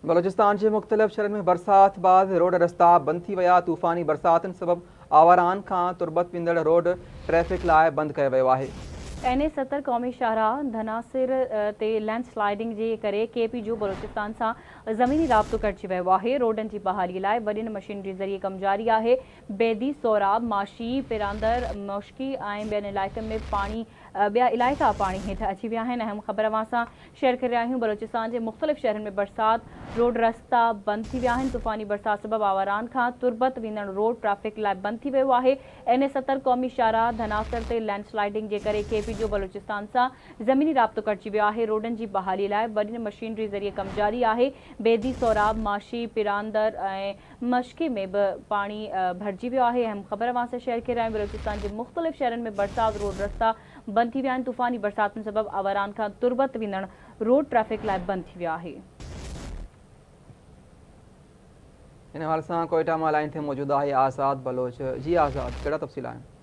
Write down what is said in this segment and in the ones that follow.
बलोचिस्तान के मुख्तलिफ शहरनि में बरसात बाद रोड रस्ता बंद थी विया। तूफ़ानी बरसातुनि सबब आवारान खां तुरबत वेंदड़ रोड ट्रैफ़िक लाइ बंद कयो वियो आहे। NH-70 क़ौमी शाहराह धनासिर ते लैंडस्लाइडिंग जे करे KP जो बलोचिस्तान सां ज़मीनी राब्तो कटिजी वियो आहे। रोडनि जी बहाली लाइ वॾियुनि मशीनरी ज़रिए कमु जारी आहे। बैदी, सोराब, माशी, पिरांदर, मुश्की ऐं ॿियनि इलाइक़नि में ॿिया इलाइक़ा पाणी हेठि अची विया आहिनि। अहम ख़बर अवां सां शेयर करे रहिया आहियूं। बलोचिस्तान जे मुख़्तलिफ़ शहरनि में बरसात, रोड रस्ता बंद थी विया आहिनि। तूफ़ानी बरसात सबबि आवारान खां तुरबत वेंदड़ रोड ट्रैफ़िक लाइ बंद थी वियो आहे। NH-70 क़ौमी शाहराह धनासिर ते लैंडस्लाइडिंग जे करे KP जो बलोचिस्तान सां ज़मीनी राब्तो कटिजी वियो आहे। रोडनि जी बहाली लाइ वॾियुनि मशीनरी ज़रिए कमु जारी आहे। बैदी, सोराब, माशी, पिरांदर ऐं मश्की में बि पाणी भरिजी वियो आहे। अहम ख़बर अवां सां शेयर करे रहिया आहियूं। बलोचिस्तान जे मुख़्तलिफ़ शहरनि में बरसात, रोड रस्ता बंद थी विया आहिनि। तूफ़ानी बरसातुनि सबबि आवारान खां तुरबत वेंदड़ रोड ट्रैफ़िक लाइ बंद थी वियो आहे। इन हवाले सां कोयटा मां लाइन ते मौजूद आहे आज़ाद बलोच। जी आज़ाद, कहिड़ा तफ़सील आहिनि?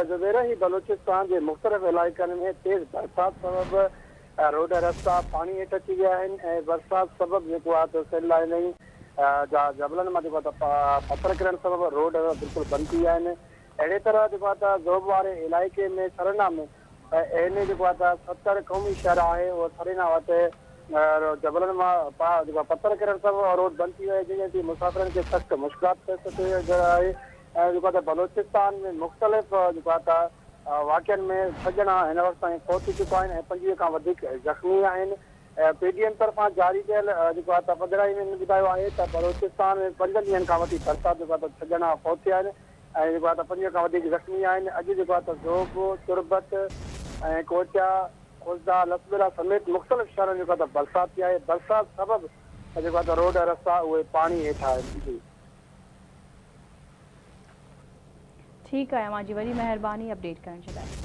ज़वेर ही बलोचिस्तान के मुख़्तलिफ़ इलाइक़नि में तेज़ बरसात सबबि रोड रस्ता पानी हेठि अची विया आहिनि ऐं बरसात सबबि जेको आहे त सैलानी जबलनि मां जेको आहे पथर किरण सबबि रोड बिल्कुलु बंदि थी विया आहिनि। अहिड़े तरह जेको आहे त ज़ोब वारे इलाइक़े में सरेना में एन जेको आहे त 70 क़ौमी शहर आहे उहो सरेना वटि जबलनि मां जेको पथर किरण सबबि रोड बंदि थी वियो आहे, जंहिंजे मुसाफ़िरनि खे सख़्तु मुश्किलात पेश आहे। जेको आहे बलोचिस्तान में मुख़्तलिफ़ जेको आहे त वाक़िअनि में 6 ॼणा हिन वक़्तु ताईं पहुची चुका आहिनि ऐं 25 खां वधीक ज़ख़्मी आहिनि। PDM तरफ़ां जारी थियल जेको आहे त पधिराई में ॿुधायो आहे त बलोचिस्तान में 5 ॾींहंनि खां वठी बरसाति जेको आहे त 6 ॼणा पहुचा आहिनि ऐं जेको आहे त 25 खां वधीक ज़ख़्मी आहिनि। अॼु जेको आहे त ज़ोब, तुरबत ऐं कोचा, खुज़दा, लसबेरा समेत मुख़्तलिफ़ शहरनि जेको आहे त बरसाति थी आहे। बरसाति सबबि जेको आहे त रोड रस्ता उहे पाणी हेठि आहिनि। जी ठीक है, अवां जी वॾी महिरबानी अपडेट करण जे लाइ।